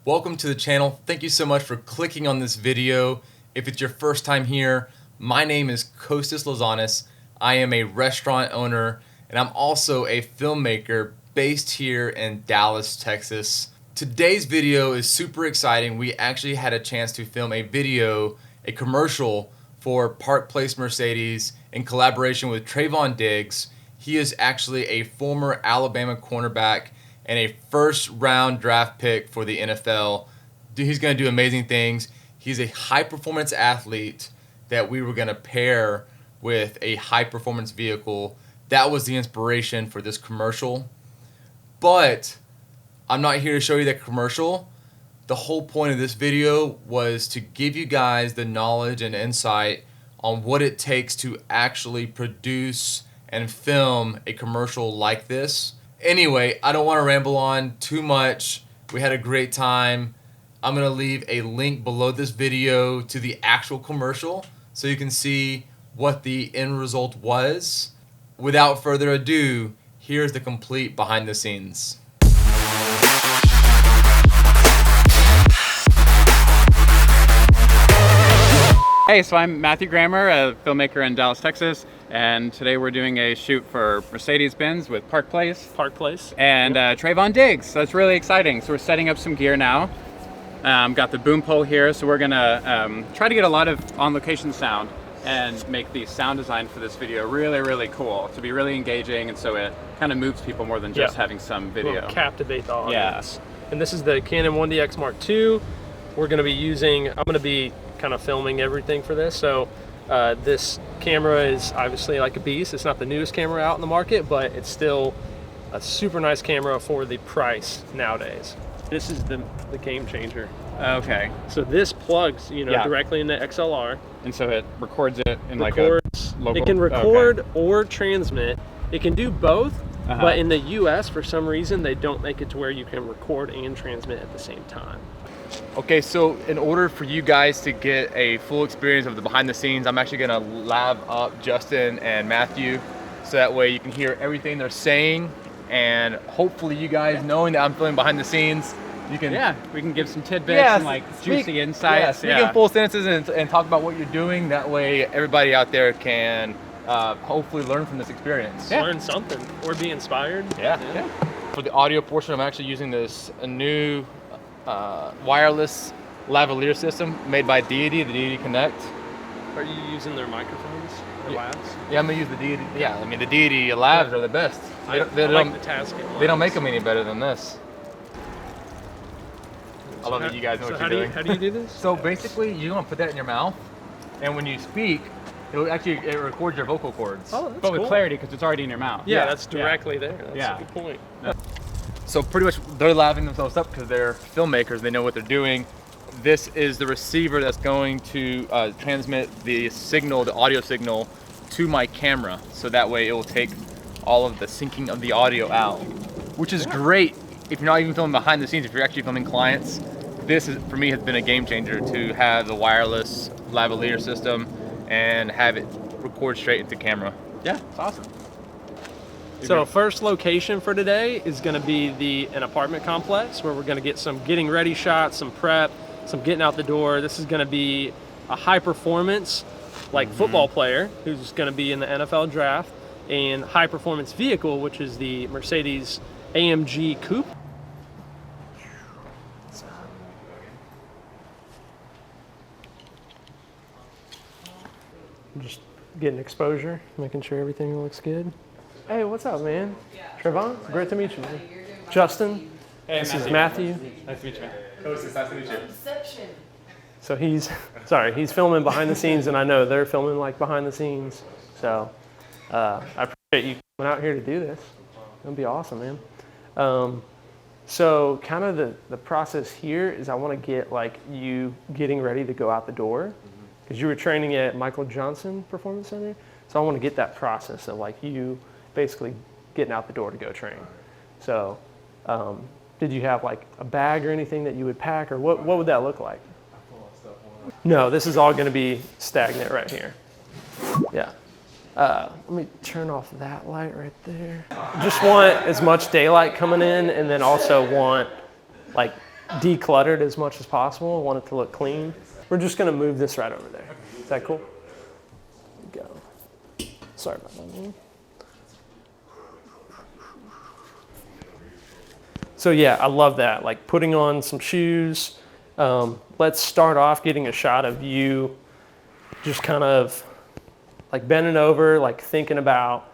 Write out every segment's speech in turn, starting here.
Welcome to the channel. Thank you so much for clicking on this video. If it's your first time here, my name is Kostas. I am a restaurant owner and I'm also a filmmaker based here in Dallas, Texas. Today's video is super exciting. We actually had a chance to film a commercial for Park Place Mercedes in collaboration with Trevon DIGGS. He is actually a former Alabama cornerback and a first-round draft pick for the NFL. He's going to do amazing things. He's a high-performance athlete that we were going to pair with a high-performance vehicle. That was the inspiration for this commercial. But I'm not here to show you that commercial. The whole point of this video was to give you guys the knowledge and insight on what it takes to actually produce and film a commercial like this. Anyway, I don't want to ramble on too much. We had a great time. I'm going to leave a link below this video to the actual commercial so you can see what the end result was. Without further ado, here's the complete behind the scenes. Hey, so I'm Matthew Grammer, a filmmaker in Dallas, Texas, and today we're doing a shoot for Mercedes-Benz with Park Place. And Trevon DIGGS, so it's really exciting. So we're setting up some gear now. Got the boom pole here, so we're gonna try to get a lot of on-location sound and make the sound design for this video really cool, to be really engaging, and so it kind of moves people more than just having some video. We'll captivate the audience. Yeah. And this is the Canon 1DX Mark II. We're gonna be using, I'm gonna be kind of filming everything for this. So this camera is obviously like a beast. It's not the newest camera out in the market, but it's still a super nice camera for the price nowadays. This is the game changer. Okay. So this plugs, directly into XLR. And so it records it in records, like a local... It can record or transmit. It can do both, but in the US, for some reason, they don't make it to where you can record and transmit at the same time. Okay, so in order for you guys to get a full experience of the behind the scenes, I'm actually gonna lab up Justin and Matthew so that way you can hear everything they're saying, and hopefully you guys, knowing that I'm filming behind the scenes, you can... Yeah, we can give some tidbits and like juicy insights. Speak in full sentences and talk about what you're doing. That way everybody out there can hopefully learn from this experience. Yeah. Learn something or be inspired. Yeah. For the audio portion, I'm actually using a new wireless lavalier system made by Deity, the Deity Connect. Are you using their microphones or labs? Yeah, I'm gonna use the Deity. Yeah, I mean the Deity labs are the best. I like the Tascam. They don't make them any better than this. I love that you guys know what you're doing. How do you do this? So basically, you're gonna put that in your mouth, and when you speak, it records your vocal cords. Oh, that's but with cool. clarity, because it's already in your mouth. Yeah, that's directly there. That's a good point. Yeah. So pretty much they're labbing themselves up because they're filmmakers. They know what they're doing. This is the receiver that's going to transmit the signal, the audio signal, to my camera. So that way it will take all of the syncing of the audio out, which is great if you're not even filming behind the scenes. If you're actually filming clients, this is, for me, has been a game changer to have the wireless lavalier system and have it record straight into camera. Yeah, it's awesome. So first location for today is going to be an apartment complex where we're going to get some getting ready shots, some prep, some getting out the door. This is going to be a high performance football player who's going to be in the NFL draft, and high performance vehicle, which is the Mercedes AMG Coupe. Just getting exposure, making sure everything looks good. Hey, what's up, man? Trevon, great to meet you, man. Justin, this is Matthew. Nice to meet you, man. Kostas, nice to meet you. So he's filming behind the scenes, and I know they're filming behind the scenes. So I appreciate you coming out here to do this. It'll be awesome, man. So kind of the process here is I want to get you getting ready to go out the door, because you were training at Michael Johnson Performance Center. So I want to get that process of you basically getting out the door to go train. So did you have a bag or anything that you would pack, or what would that look like? No, this is all going to be stagnant right here. Yeah. Let me turn off that light right there. Just want as much daylight coming in, and then also want decluttered as much as possible. I want it to look clean. We're just gonna move this right over there. Is that cool? There we go. Sorry about that, man. So yeah, I love that. Like putting on some shoes. Let's start off getting a shot of you just kind of like bending over, like thinking about,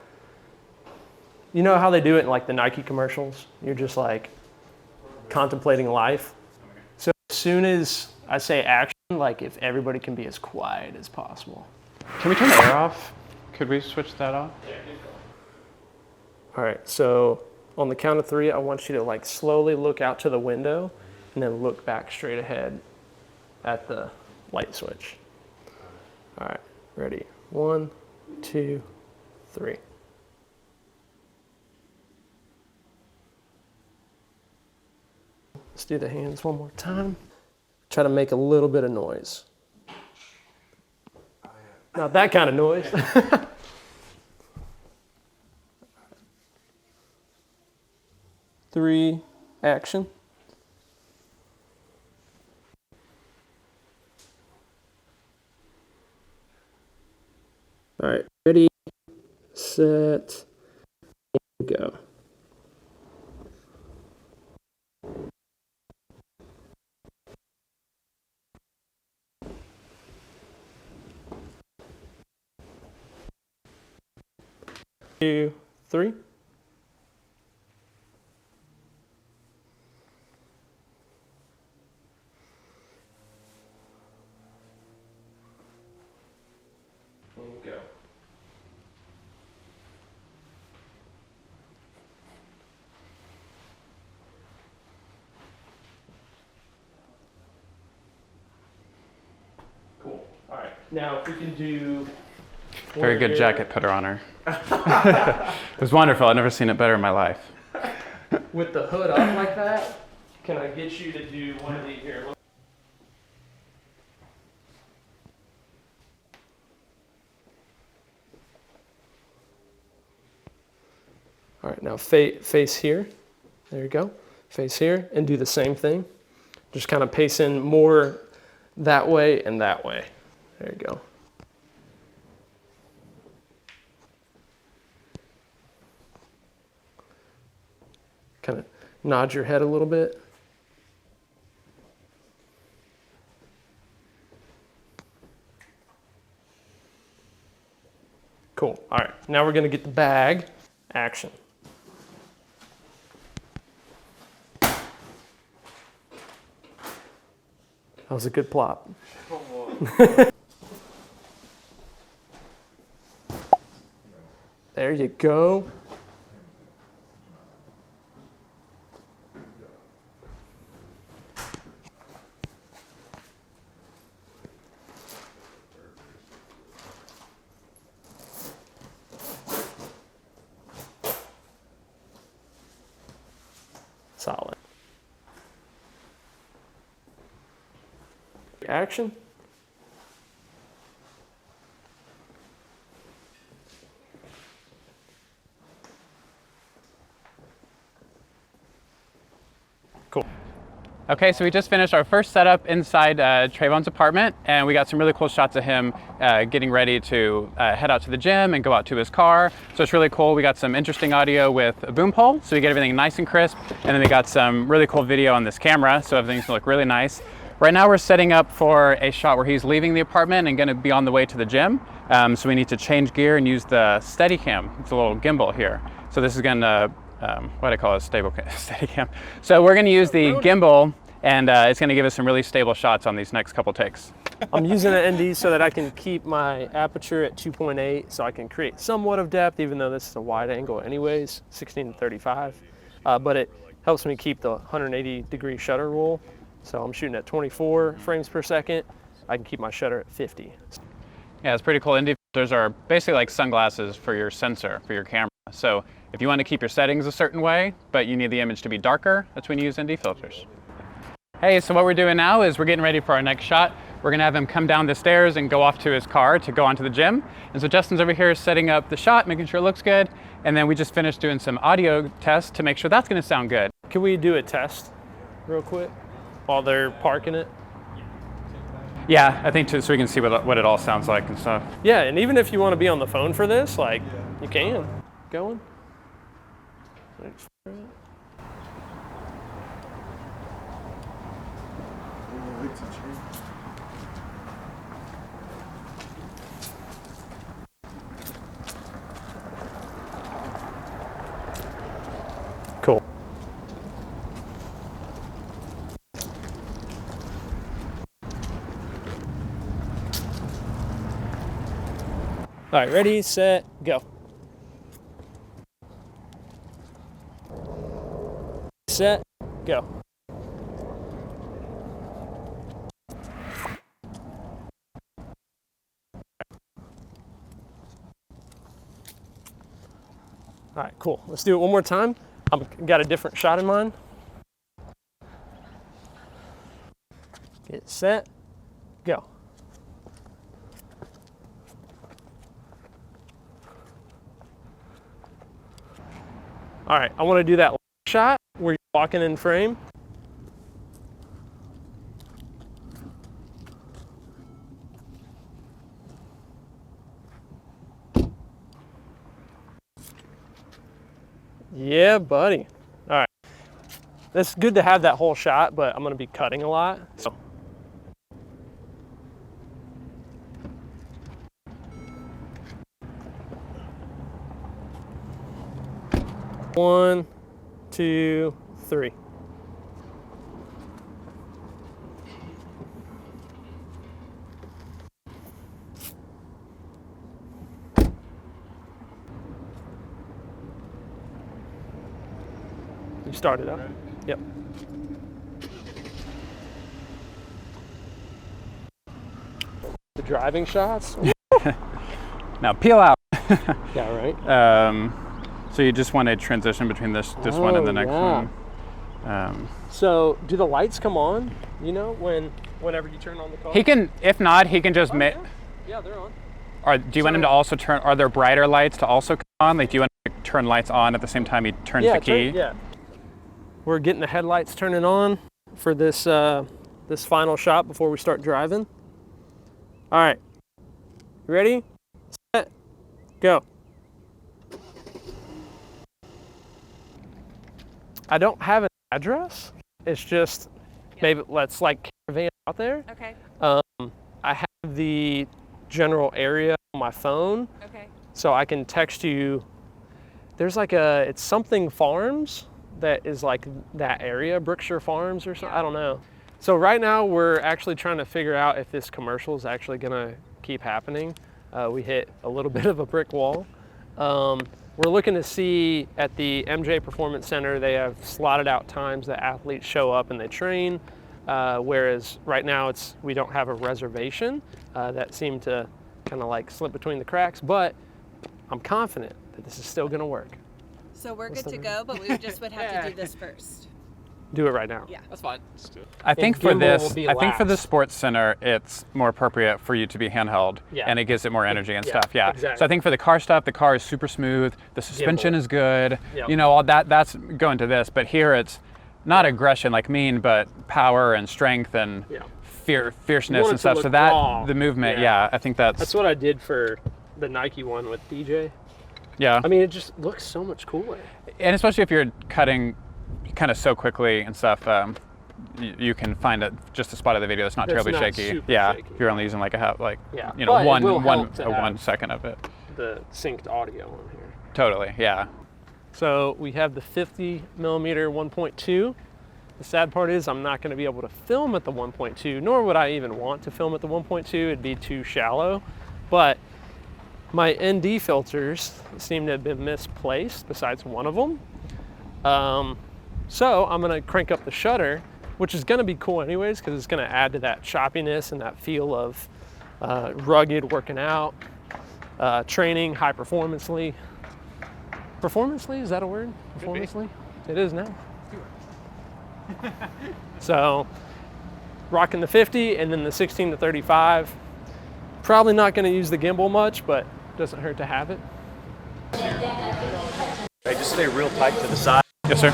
you know how they do it in like the Nike commercials? You're just like contemplating life. So as soon as I say action, like if everybody can be as quiet as possible. Can we turn the air off? Could we switch that off? All right, so on the count of 3, I want you to like slowly look out to the window and then look back straight ahead at the light switch. All right, ready? 1, 2, 3. Let's do the hands one more time. Try to make a little bit of noise. Not that kind of noise. 3, action. All right, ready, set, and go. Two, 3. And go. Cool. All right. Now, if we can do. Very good jacket putter on her. It was wonderful. I've never seen it better in my life. With the hood up like that, can I get you to do one of these here? All right, now face here. There you go. Face here and do the same thing. Just kind of pace in more that way and that way. There you go. Kind of nod your head a little bit. Cool. All right, now we're going to get the bag. Action. That was a good plop. There you go. Solid. Action. Cool. Okay, so we just finished our first setup inside Trevon's apartment, and we got some really cool shots of him getting ready to head out to the gym and go out to his car. So it's really cool. We got some interesting audio with a boom pole, so we get everything nice and crisp, and then we got some really cool video on this camera, so everything's gonna look really nice. Right now we're setting up for a shot where he's leaving the apartment and gonna be on the way to the gym. So we need to change gear and use the Steadicam. It's a little gimbal here. So this is gonna what do I call it, Steadicam. So we're gonna use the gimbal, and it's gonna give us some really stable shots on these next couple takes. I'm using an ND so that I can keep my aperture at 2.8, so I can create somewhat of depth, even though this is a wide angle anyways, 16 to 35. But it helps me keep the 180-degree shutter rule. So I'm shooting at 24 frames per second. I can keep my shutter at 50. Yeah, it's pretty cool. ND filters are basically like sunglasses for your sensor, for your camera. So if you want to keep your settings a certain way, but you need the image to be darker, that's when you use ND filters. Hey, so what we're doing now is we're getting ready for our next shot. We're gonna have him come down the stairs and go off to his car to go onto the gym. And so Justin's over here setting up the shot, making sure it looks good. And then we just finished doing some audio tests to make sure that's gonna sound good. Can we do a test real quick? while they're parking it? Yeah, I think so we can see what it all sounds like and stuff. Yeah, and even if you want to be on the phone for this, like, you can. Going. Cool. All right, ready, set, go. Set, go. All right, cool. Let's do it one more time. I've got a different shot in mind. Get set, go. All right, I want to do that shot where you're walking in frame. Yeah, buddy. All right. It's good to have that whole shot, but I'm going to be cutting a lot. So. One, two, three. You started up? Yep. The driving shots? Now peel out. Yeah, right. So you just want to transition between this one and the next one. So do the lights come on, you know, whenever you turn on the car? He can, if not, he can just Yeah, they're on. Or do you want him to also turn, are there brighter lights to also come on? Like, do you want to turn lights on at the same time he turns the key? Yeah. We're getting the headlights turning on for this this final shot before we start driving. All right, ready, set, go. I don't have an address. It's just maybe let's like caravan out there. Okay. I have the general area on my phone. Okay. So I can text you. There's like it's something farms that is like that area, Brookshire Farms or something. Yeah. I don't know. So right now we're actually trying to figure out if this commercial is actually gonna keep happening. We hit a little bit of a brick wall. We're looking to see at the MJ Performance Center, they have slotted out times that athletes show up and they train, whereas right now we don't have a reservation. That seemed to kind of like slip between the cracks, but I'm confident that this is still gonna work. So we're good to go, but we just would have to do this first. Do it right now. Yeah. That's fine. I think for gimbal this, will be I think for the last. sports center, it's more appropriate for you to be handheld, Yeah. and it gives it more energy and Yeah, stuff. Yeah. exactly. So I think for the car stuff, the car is super smooth. The suspension Gimbal. is good. Yep. You know, all that's going to this. But here, it's not aggression like mean, but power and strength and Yeah. fierceness want it and to stuff. look So that raw. the movement, Yeah. yeah, I think that's That's what I did for the Nike one with DJ. yeah. I mean, it just looks so much cooler. And especially if you're cutting kind of so quickly and stuff, you can find just a spot of the video that's not That's terribly not shaky. super Yeah, shaky. you're only using like a half, like Yeah. you know, But it will help to have 1 second of it. the synced audio on here. Totally, yeah. So we have the 50 millimeter 1.2. The sad part is I'm not going to be able to film at the 1.2, nor would I even want to film at the 1.2. It'd be too shallow. But my ND filters seem to have been misplaced besides one of them. So I'm going to crank up the shutter, which is going to be cool anyways, because it's going to add to that choppiness and that feel of rugged working out, training, high performancely. Performancely, is that a word? Performancely? It is now. So, rocking the 50 and then the 16 to 35. Probably not going to use the gimbal much, but doesn't hurt to have it. Okay, just stay real tight to the side. Yes, sir.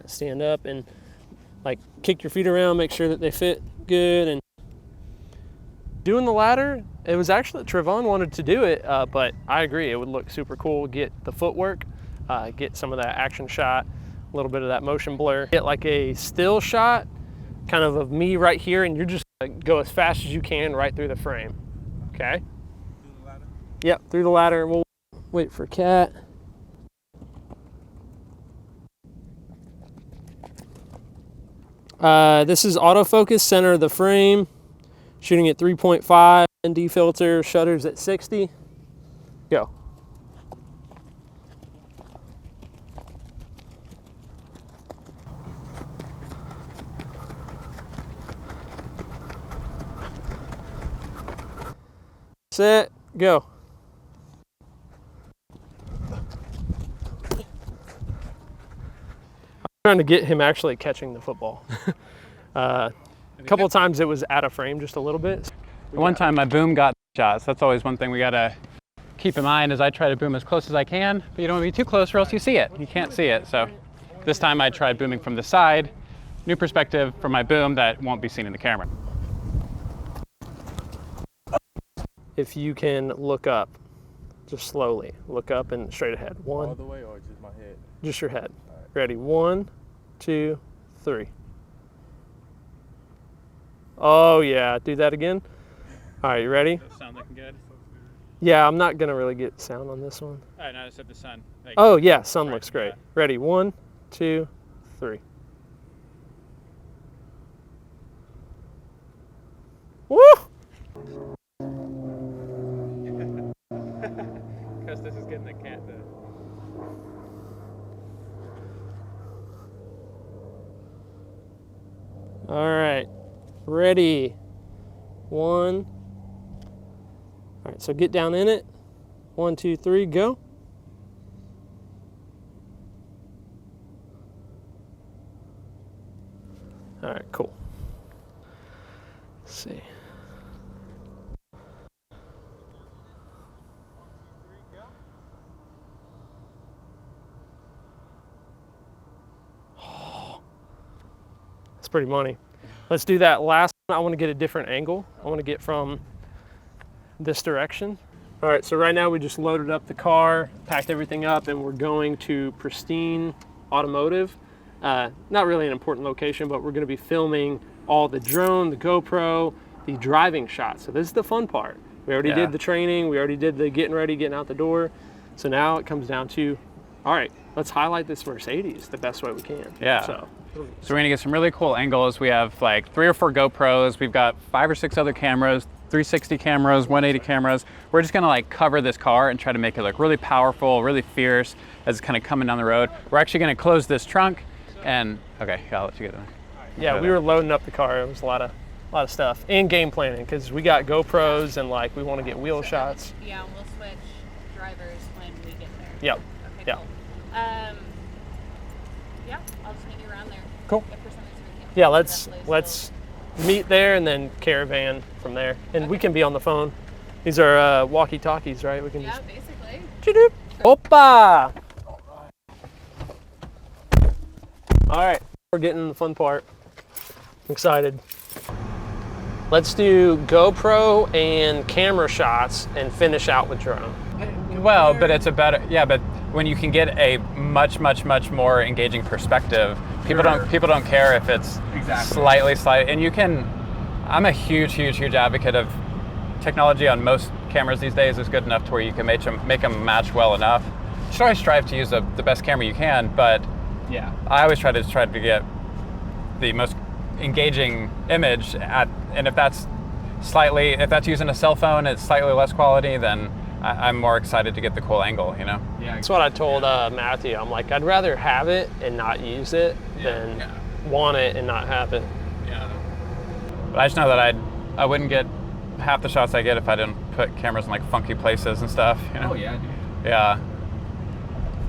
Stand up and like kick your feet around, make sure that they fit good. And doing the ladder, it was actually, Trevon wanted to do it, but I agree, it would look super cool. Get the footwork, get some of that action shot, a little bit of that motion blur. Get like a still shot kind of me right here, and you're just gonna go as fast as you can right through the frame, okay? Through the ladder? Yep, through the ladder. We'll wait for Kat. This is autofocus, center of the frame, shooting at 3.5, ND filter, shutters at 60. Go. Set, go. Trying to get him actually catching the football. A couple of times it was out of frame just a little bit. One time my boom got shots. That's always one thing we gotta keep in mind as I try to boom as close as I can, but you don't want to be too close or else you see it. You can't see it. So this time I tried booming from the side. New perspective for my boom that won't be seen in the camera. If you can look up, just slowly, look up and straight ahead. One. All the way or just my head? Just your head. Ready, 1, 2, 3. Oh yeah, do that again. All right, you ready? Does that sound looking good? Yeah, I'm not gonna really get sound on this one. All right, now I said the sun. Like, Oh yeah, sun looks great. Yeah. Ready, 1, 2, 3. Woo! Kostas is getting the cat though. All right, ready, 1. All right, so get down in it. 1, 2, 3, go. All right, cool. Let's see. That's pretty money. Let's do that last one. I want to get a different angle. I want to get from this direction. All right, so right now we just loaded up the car, packed everything up, and we're going to Pristine Automotive. Not really an important location, but we're going to be filming all the drone, the GoPro, the driving shots. So this is the fun part. We already did the training. We already did the getting ready, getting out the door. So now it comes down to, all right, let's highlight this Mercedes the best way we can. Yeah. So we're gonna get some really cool angles. We have like 3 or 4 GoPros. We've got 5 or 6 other cameras, 360 cameras, 180 cameras. We're just gonna like cover this car and try to make it look really powerful, really fierce as it's kind of coming down the road. We're actually gonna close this trunk and, okay, I'll let you get in there. Yeah, we were loading up the car. It was a lot of stuff and game planning because we got GoPros and like we want to get wheel shots. Yeah, we'll switch drivers when we get there. Yep. Okay, Yeah. cool. Yeah, I'll just meet you around there. Cool. If for some reason we can't Yeah, find that place, let's meet there and then caravan from there. And we can be on the phone. These are walkie-talkies, right? We can Yeah, just basically. Choo-doop. Opa! All right, we're getting to the fun part. I'm excited. Let's do GoPro and camera shots and finish out with drone. Well, but it's a better, yeah, but when you can get a much more engaging perspective, people don't care if it's slightly, and you can, I'm a huge advocate of technology on most cameras these days is good enough to where you can make them match well enough. You should always strive to use the best camera you can, but yeah, I always try to get the most engaging image and if that's using a cell phone, it's slightly less quality, then I'm more excited to get the cool angle, you know? Yeah, that's what I told Matthew. I'm like, I'd rather have it and not use it than want it and not have it. Yeah. But I just know that I wouldn't get half the shots I get if I didn't put cameras in like funky places and stuff, you know? Oh yeah, dude. Yeah.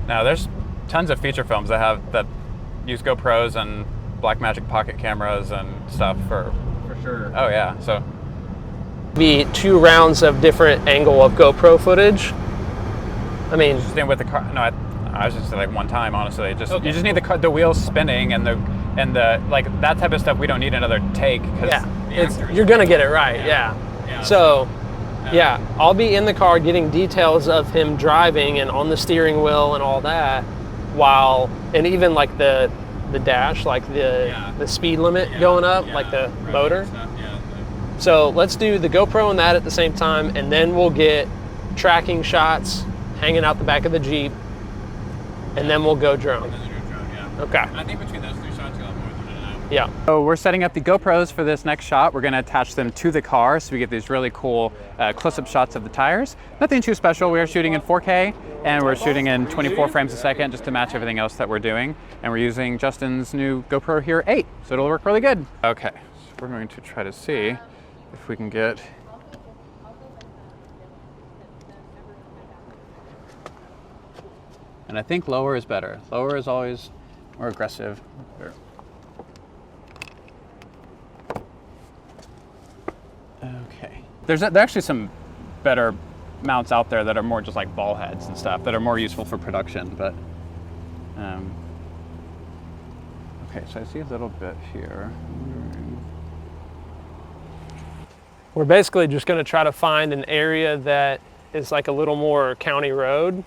No, there's tons of feature films that use GoPros and Blackmagic pocket cameras and stuff for sure. Oh yeah, so Be 2 rounds of different angle of GoPro footage. I mean, just in with the car. No, I was just like one time, honestly. Just Okay. you just need the wheels spinning and the like that type of stuff. We don't need another take. yeah, you're gonna get it right. Yeah. So, yeah, I'll be in the car getting details of him driving and on the steering wheel and all that, and even like the dash, like the speed limit going up, like the motor. So let's do the GoPro and that at the same time, and then we'll get tracking shots hanging out the back of the Jeep, and then we'll go drone. Okay. I think between those 3 shots, you'll have more than enough. Yeah. So we're setting up the GoPros for this next shot. We're going to attach them to the car so we get these really cool close-up shots of the tires. Nothing too special. We are shooting in 4K and we're shooting in 24 frames a second just to match everything else that we're doing. And we're using Justin's new GoPro Hero 8, so it'll work really good. Okay, so we're going to try to see if we can get and I think lower is better. Lower is always more aggressive. Okay. There are actually some better mounts out there that are more just like ball heads and stuff that are more useful for production, but okay, so I see a little bit here. We're basically just going to try to find an area that is like a little more county road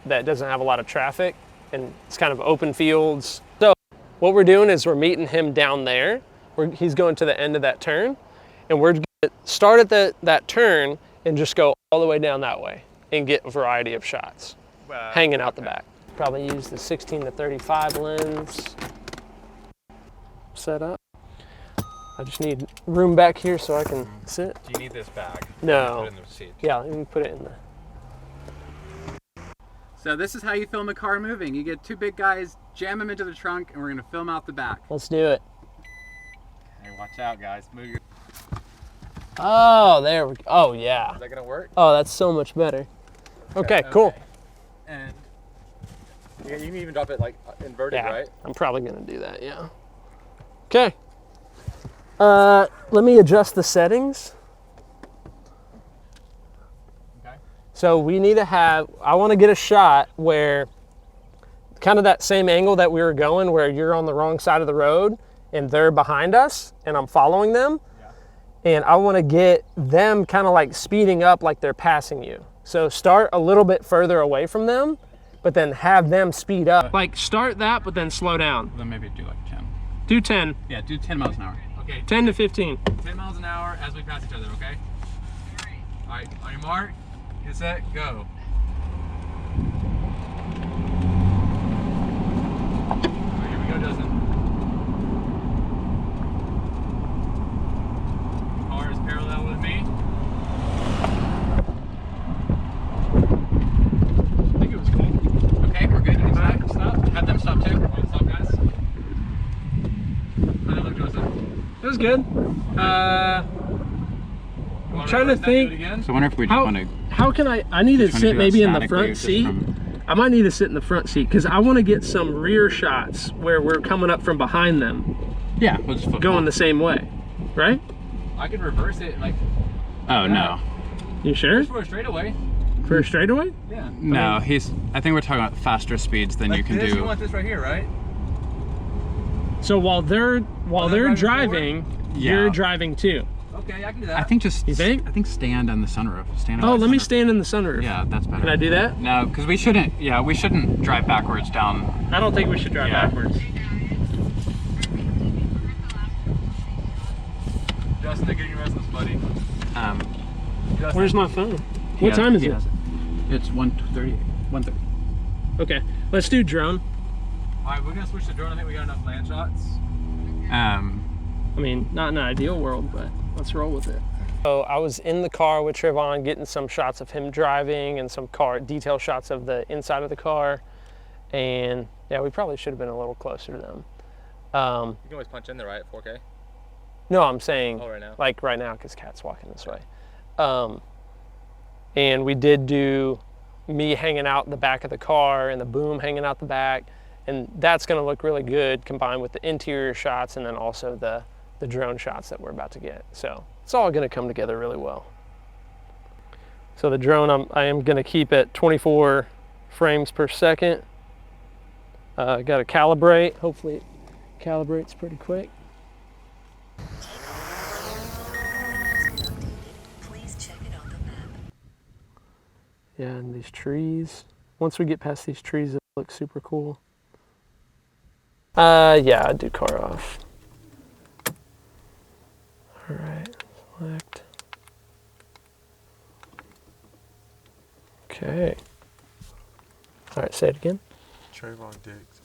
that doesn't have a lot of traffic, and it's kind of open fields. So what we're doing is we're meeting him down there. He's going to the end of that turn, and we're going to start at that turn and just go all the way down that way and get a variety of shots hanging out the back. Probably use the 16-35 lens set up. I just need room back here so I can sit. Do you need this bag? No. Put it in the seat. Yeah, let me put it in there. So this is how you film a car moving. You get 2 big guys, jam them into the trunk, and we're gonna film out the back. Let's do it. Hey, watch out, guys. Move your... Oh, there we go. Oh, yeah. Is that gonna work? Oh, that's so much better. Okay, cool. And You can even drop it like inverted, Yeah, right? I'm probably gonna do that, yeah. Okay. Let me adjust the settings. okay. So we need to I wanna get a shot where, kind of that same angle that we were going, where you're on the wrong side of the road and they're behind us and I'm following them. And I want to get them kind of like speeding up like they're passing you. So start a little bit further away from them, but then have them speed up. Like start that, but then slow down. Then maybe do like 10. Do 10. Yeah, do 10 miles an hour. Okay. 10 to 15. 10 miles an hour as we pass each other, okay? All right, on your mark, get set, go. All right, here we go, Justin. Car is parallel with me. I think it was cool. Okay, we're good. You can stop. Have them stop too. Stop, guys. How'd that look, Joseph? That was good. I'm trying to think. So I wonder if we just want to... How can I need to sit maybe in the front seat. I might need to sit in the front seat because I want to get some rear shots where we're coming up from behind them. Yeah, we'll just flip going the same way, right? I could reverse it like... Oh, no. You sure? Just for a straightaway. For a straightaway? Yeah. No, I think we're talking about faster speeds than you can do. You want this right here, right? So while they're driving, you're driving too. Okay, I can do that. I think just... You think? I think stand on the sunroof. Stand on Oh, the let me sunroof. stand in the sunroof. Yeah, that's better. Can I do that? No, because we shouldn't... Yeah, we shouldn't drive backwards down... I don't think we should drive backwards. Justin, they're getting your restless, buddy. Where's my phone? What time is it? It's 1:30. 1:30. Okay, let's do drone. All right, we're gonna switch to drone. I think we got enough land shots. I mean, not in an ideal world, but let's roll with it. So I was in the car with Trevon getting some shots of him driving and some detail shots of the inside of the car. And yeah, we probably should have been a little closer to them. You can always punch in there, right, at 4K? No, I'm saying right now. like right now because Kat's walking this way. And we did do me hanging out the back of the car and the boom hanging out the back. And that's gonna look really good combined with the interior shots and then also the drone shots that we're about to get. So it's all gonna come together really well. So the drone, I am gonna keep at 24 frames per second. Got to calibrate. Hopefully it calibrates pretty quick. Please check it on the map. Yeah, and these trees. Once we get past these trees, it looks super cool. Yeah, I'd do car off. All right, select. Okay. All right, say it again. Trevon DIGGS.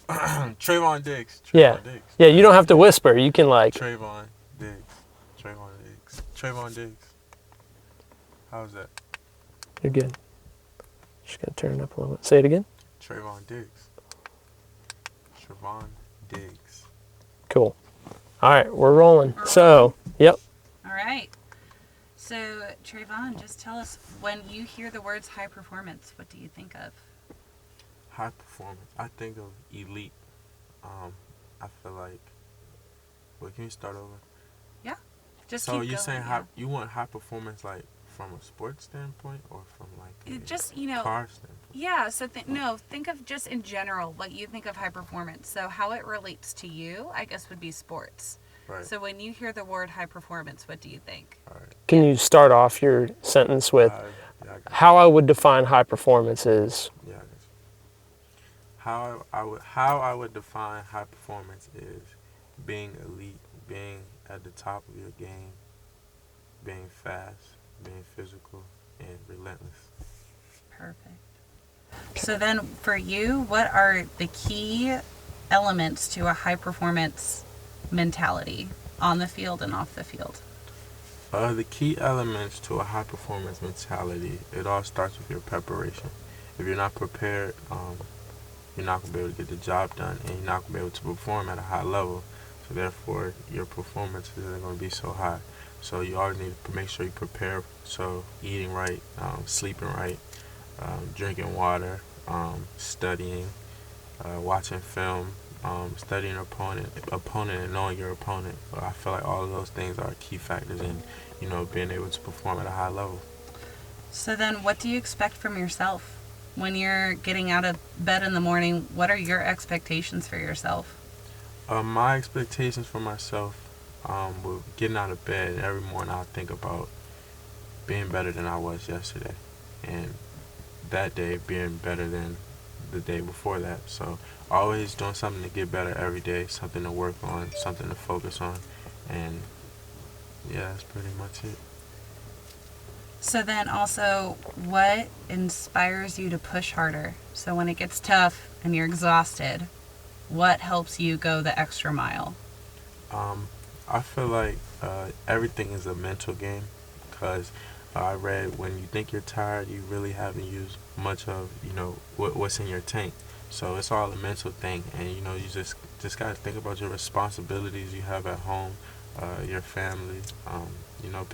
Trevon DIGGS. Yeah. DIGGS. Yeah, you don't have to whisper. You can like. Trevon DIGGS. Trevon DIGGS. Trevon DIGGS. How's that? You're good. Just gotta turn it up a little bit. Say it again. Trevon DIGGS. Trevon DIGGS. Cool. All right, we're rolling. So, yep. All right. So, Trevon, just tell us, when you hear the words high performance, what do you think of? High performance. I think of elite. I feel like. Wait, can you start over? Yeah. Just So keep you're going, saying yeah. you want high performance like from a sports standpoint or from like a Just, you know, car standpoint? yeah, so think of just in general what you think of high performance. So how it relates to you, I guess, would be sports. Right. So when you hear the word high performance, what do you think? All right. Can you start off your sentence with Yeah, I got you. how I would define high performance is? Yeah, I got you. How I would define high performance is being elite, being at the top of your game, being fast, being physical, and relentless. Perfect. So then for you, what are the key elements to a high performance mentality on the field and off the field? The key elements to a high performance mentality, it all starts with your preparation. If you're not prepared, you're not going to be able to get the job done, and you're not going to be able to perform at a high level. So therefore, your performance isn't going to be so high. So you always need to make sure you prepare. So eating right, sleeping right, drinking water, studying, watching film, studying opponent and knowing your opponent. I feel like all of those things are key factors in, being able to perform at a high level. So then what do you expect from yourself? When you're getting out of bed in the morning, what are your expectations for yourself? My expectations for myself, with getting out of bed every morning, I think about being better than I was yesterday, and that day being better than the day before that. So always doing something to get better every day, something to work on, something to focus on, and yeah, that's pretty much it. So then also, what inspires you to push harder? So when it gets tough and you're exhausted, what helps you go the extra mile? I feel like everything is a mental game, because I read when you think you're tired, you really haven't used much of what's in your tank. So it's all a mental thing, and you just gotta think about your responsibilities you have at home, your family,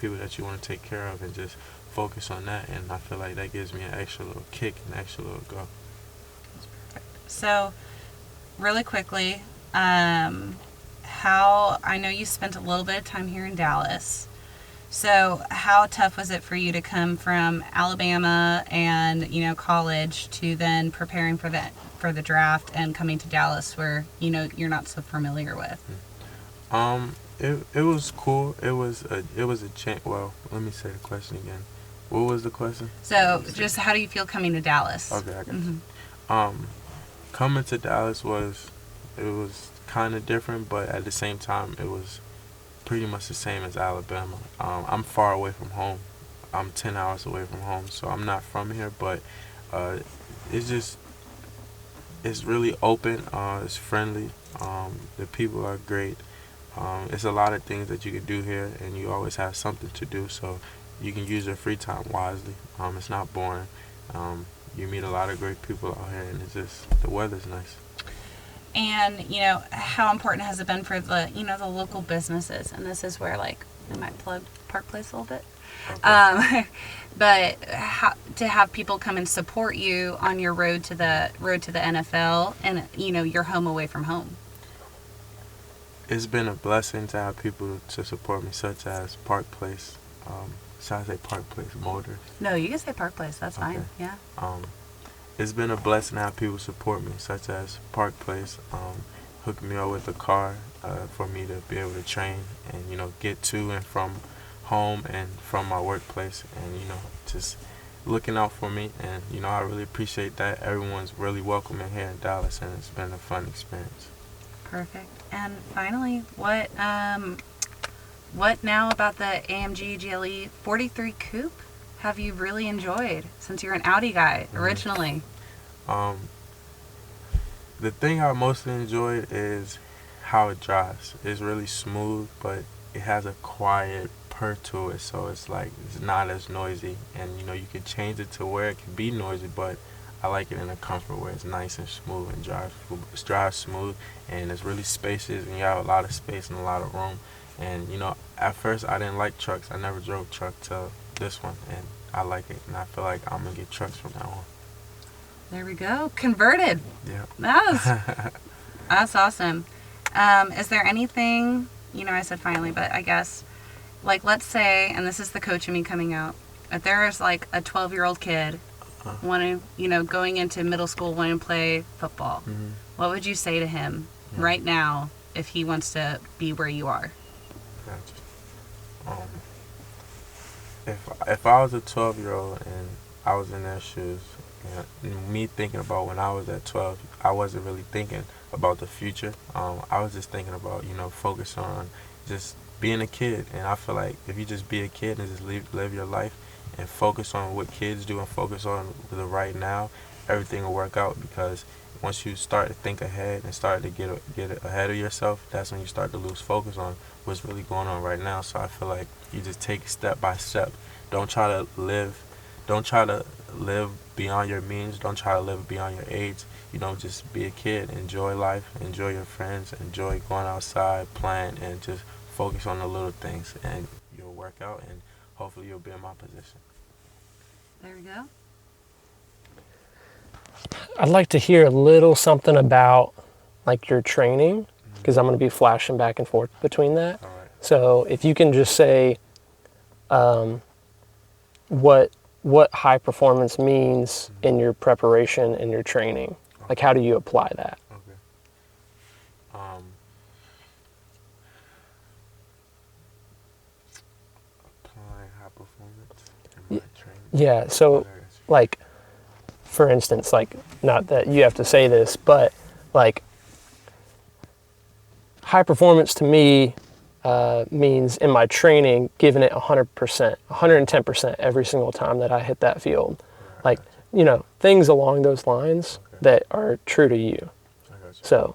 people that you want to take care of, and just focus on that. And I feel like that gives me an extra little kick, an extra little go. So, really quickly, how I know you spent a little bit of time here in Dallas. So, how tough was it for you to come from Alabama and college to then preparing for the draft and coming to Dallas, where you're not so familiar with? It was cool. It was a chance. Well, let me say the question again. What was the question? So, just how do you feel coming to Dallas? Okay, I got you. Coming to Dallas was kind of different, but at the same time, it was pretty much the same as Alabama. I'm far away from home. I'm 10 hours away from home, so I'm not from here, but it's really open. It's friendly. The people are great. It's a lot of things that you can do here, and you always have something to do, so you can use your free time wisely. It's not boring. You meet a lot of great people out here, and the weather's nice. And how important has it been for the the local businesses? And this is where I might plug Park Place a little bit. Okay. But to have people come and support you on your road to the NFL, and you know, you're home away from home. It's been a blessing to have people to support me, such as Park Place. Should I say Park Place Motors? No, you can say Park Place. That's Okay. fine. Yeah. It's been a blessing to have people support me, such as Park Place, hooking me up with a car for me to be able to train and, you know, get to and from home and from my workplace, and, you know, just looking out for me. And, you know, I really appreciate that. Everyone's really welcoming here in Dallas, and it's been a fun experience. Perfect. And finally, what now about the AMG GLE 43 Coupe have you really enjoyed, since you're an Audi guy originally? The thing I mostly enjoyed is how it drives. It's really smooth, but it has a quiet purr to it, so it's like it's not as noisy. And, you know, you can change it to where it can be noisy, but I like it in a comfort where it's nice and smooth and drives smooth, and it's really spacious, and you have a lot of space and a lot of room. And, you know, at first I didn't like trucks. I never drove truck till this one, and I like it, and I feel like I'm gonna get trucks from now on. There we go. Converted. Yeah. That's awesome. Is there anything, you know, I said finally, but I guess, like, let's say, and this is the coach in me coming out, if there is like a 12-year-old kid wanting, you know, going into middle school, wanting to play football, what would you say to him right now if he wants to be where you are? Gotcha. If I was a 12-year-old and I was in their shoes, you know, me thinking about when I was at 12, I wasn't really thinking about the future. I was just thinking about, you know, focus on just being a kid. And I feel like if you just be a kid and just live your life and focus on what kids do and focus on the right now, everything will work out. Because once you start to think ahead and start to get ahead of yourself, that's when you start to lose focus on what's really going on right now. So I feel like you just take it step by step. Don't try to live beyond your means. Don't try to live beyond your age. You know, just be a kid. Enjoy life. Enjoy your friends. Enjoy going outside, playing, and just focus on the little things. And you'll work out, and hopefully you'll be in my position. There we go. I'd like to hear a little something about, like, your training, because I'm going to be flashing back and forth between that. All right. So if you can just say what high performance means in your preparation and your training. Like, how do you apply that? Okay. Applying high performance in my training. Yeah, so, like, for instance, like, not that you have to say this, but, like, high performance to me means in my training giving it 100%, 110% every single time that I hit that field. Like, you know, things along those lines that are true to you. So,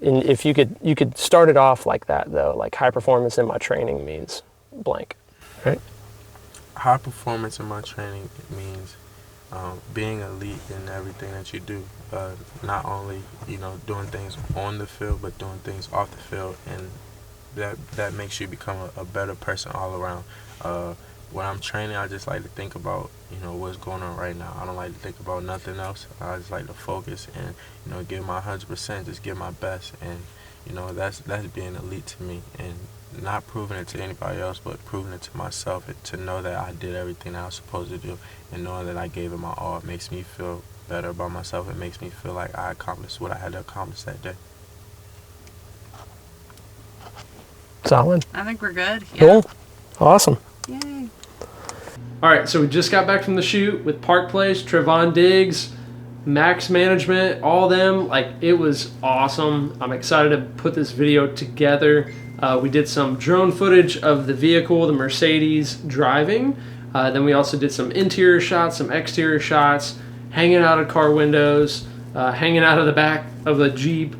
and if you could start it off like that, though, like, high performance in my training means blank, right? High performance in my training means being elite in everything that you do. Not only, you know, doing things on the field, but doing things off the field, and that makes you become a better person all around. When I'm training, I just like to think about, you know, what's going on right now. I don't like to think about nothing else. I just like to focus and, you know, give my 100%, just give my best. And, you know, that's being elite to me, and not proving it to anybody else, but proving it to myself, and to know that I did everything that I was supposed to do, and knowing that I gave it my all. It makes me feel better about myself. It makes me feel like I accomplished what I had to accomplish that day. Solid. I think we're good. Yeah. Cool. Awesome. Yay. All right, so we just got back from the shoot with Park Place, Trevon DIGGS, Max Management, all them. Like, it was awesome. I'm excited to put this video together. We did some drone footage of the vehicle, the Mercedes, driving. Then we also did some interior shots, some exterior shots, hanging out of car windows, hanging out of the back of the Jeep.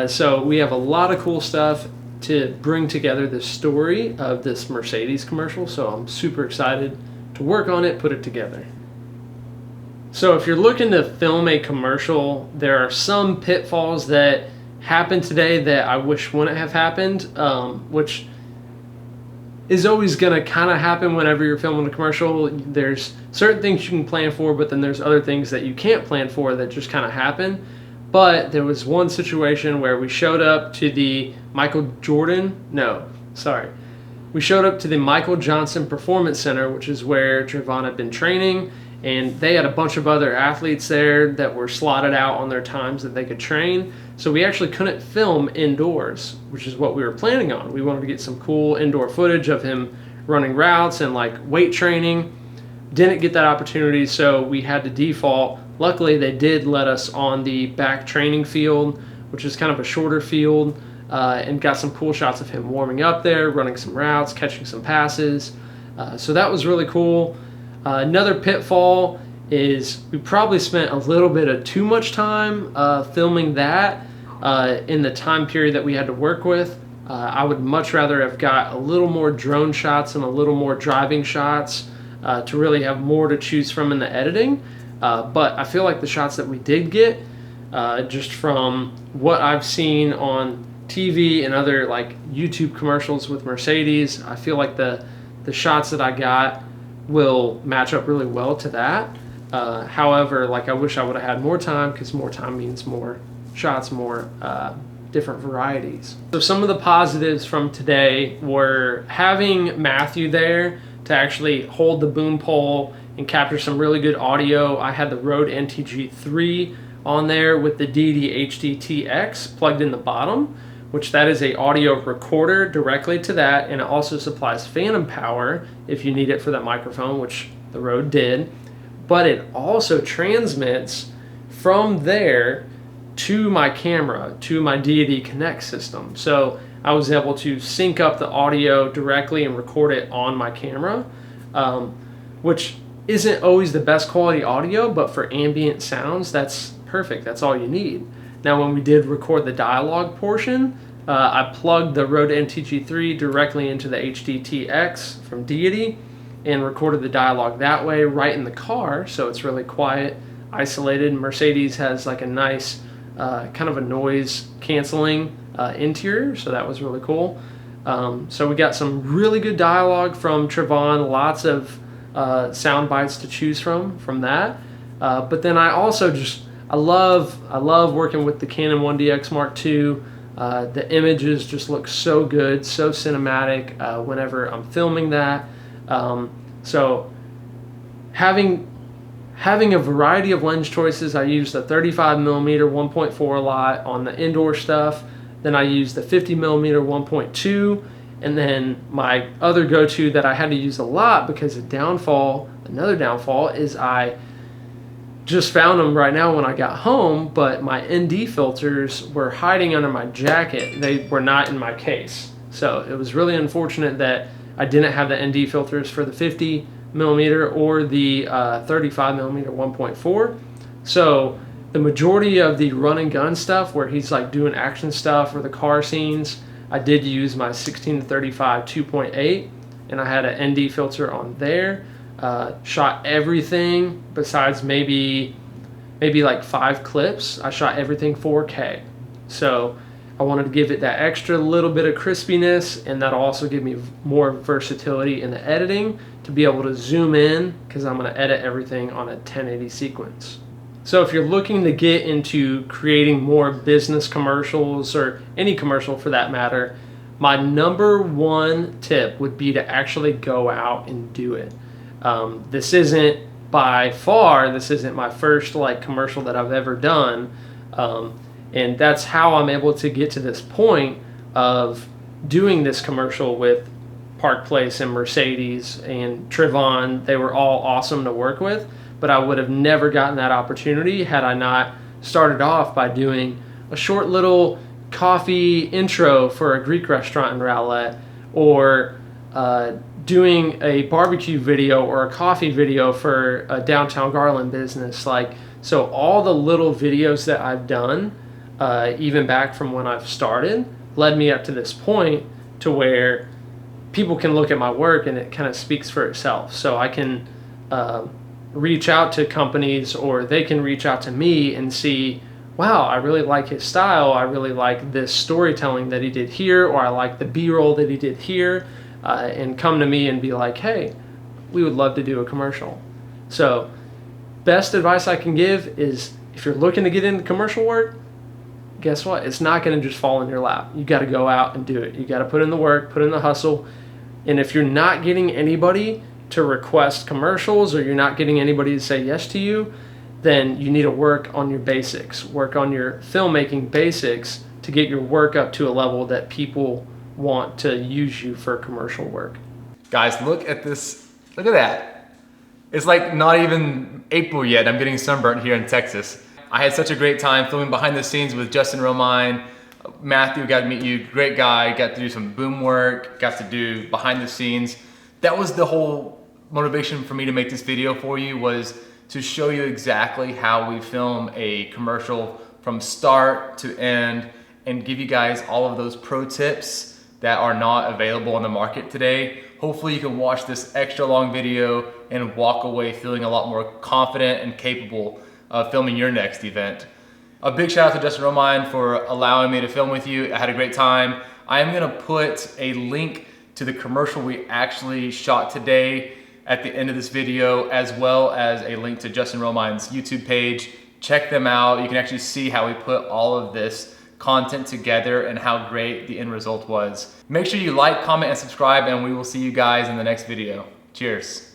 So we have a lot of cool stuff to bring together the story of this Mercedes commercial. So I'm super excited to work on it, put it together. So if you're looking to film a commercial, there are some pitfalls that happened today that I wish wouldn't have happened, which is always going to kind of happen whenever you're filming a commercial. There's certain things you can plan for, but then there's other things that you can't plan for that just kind of happen. But there was one situation where we showed up to the We showed up to the Michael Johnson Performance Center, which is where Trevon had been training, and they had a bunch of other athletes there that were slotted out on their times that they could train. So we actually couldn't film indoors, which is what we were planning on. We wanted to get some cool indoor footage of him running routes and like weight training. Didn't get that opportunity, so we had to default. Luckily, they did let us on the back training field, which is kind of a shorter field, and got some cool shots of him warming up there, running some routes, catching some passes. So that was really cool. Another pitfall is we probably spent a little bit of too much time filming that in the time period that we had to work with. I would much rather have got a little more drone shots and a little more driving shots to really have more to choose from in the editing. But I feel like the shots that we did get, just from what I've seen on TV and other like YouTube commercials with Mercedes, I feel like the shots that I got will match up really well to that. However, like I wish I would have had more time, because more time means more shots, more different varieties. So some of the positives from today were having Matthew there to actually hold the boom pole and capture some really good audio. I had the Rode NTG3 on there with the DD HDTX plugged in the bottom, which that is a audio recorder directly to that, and it also supplies phantom power if you need it for that microphone, which the Rode did. But it also transmits from there to my camera, to my Deity Connect system. So I was able to sync up the audio directly and record it on my camera, which isn't always the best quality audio, but for ambient sounds, that's perfect. That's all you need. Now, when we did record the dialogue portion, I plugged the Rode NTG3 directly into the HDTX from Deity and recorded the dialogue that way right in the car, so it's really quiet, isolated. Mercedes has like a nice kind of a noise canceling interior, so that was really cool. So we got some really good dialogue from Trevon, lots of sound bites to choose from that. But then I also I love working with the Canon 1DX Mark II. The images just look so good, so cinematic whenever I'm filming that. So having a variety of lens choices, I use the 35mm 1.4 a lot on the indoor stuff. Then I use the 50mm 1.2. And then my other go-to that I had to use a lot because of another downfall is I just found them right now when I got home, but my ND filters were hiding under my jacket. They were not in my case. So it was really unfortunate that I didn't have the ND filters for the 50mm or the 35mm 1.4. So the majority of the run and gun stuff where he's like doing action stuff or the car scenes, I did use my 16-35 2.8, and I had an ND filter on there. Shot everything besides maybe like 5 clips. I shot everything 4K. So I wanted to give it that extra little bit of crispiness, and that'll also give me more versatility in the editing to be able to zoom in, because I'm going to edit everything on a 1080 sequence. So if you're looking to get into creating more business commercials, or any commercial for that matter, my number one tip would be to actually go out and do it. This isn't my first like commercial that I've ever done. And that's how I'm able to get to this point of doing this commercial with Park Place and Mercedes and Trevon. They were all awesome to work with, but I would have never gotten that opportunity had I not started off by doing a short little coffee intro for a Greek restaurant in Rowlett, or doing a barbecue video or a coffee video for a downtown Garland business. So all the little videos that I've done, even back from when I've started, led me up to this point to where people can look at my work and it kind of speaks for itself. So I can reach out to companies, or they can reach out to me and see, wow, I really like his style. I really like this storytelling that he did here, or I like the B-roll that he did here. and come to me and be like, hey, we would love to do a commercial. So best advice I can give is, if you're looking to get into commercial work, guess what? It's not going to just fall in your lap. You got to go out and do it. You got to put in the work, put in the hustle. And if you're not getting anybody to request commercials, or you're not getting anybody to say yes to you, then you need to work on your basics, work on your filmmaking basics to get your work up to a level that people want to use you for commercial work. Guys, look at this. Look at that. It's like not even April yet. I'm getting sunburnt here in Texas. I had such a great time filming behind the scenes with Justin Romeyn. Matthew, got to meet you, great guy. Got to do some boom work, got to do behind the scenes. That was the whole motivation for me to make this video for you, was to show you exactly how we film a commercial from start to end, and give you guys all of those pro tips that are not available on the market today. Hopefully you can watch this extra long video and walk away feeling a lot more confident and capable of filming your next event. A big shout out to Justin Romeyn for allowing me to film with you. I had a great time. I am gonna put a link to the commercial we actually shot today at the end of this video, as well as a link to Justin Romeyn's YouTube page. Check them out. You can actually see how we put all of this content together and how great the end result was. Make sure you like, comment, and subscribe, and we will see you guys in the next video. Cheers.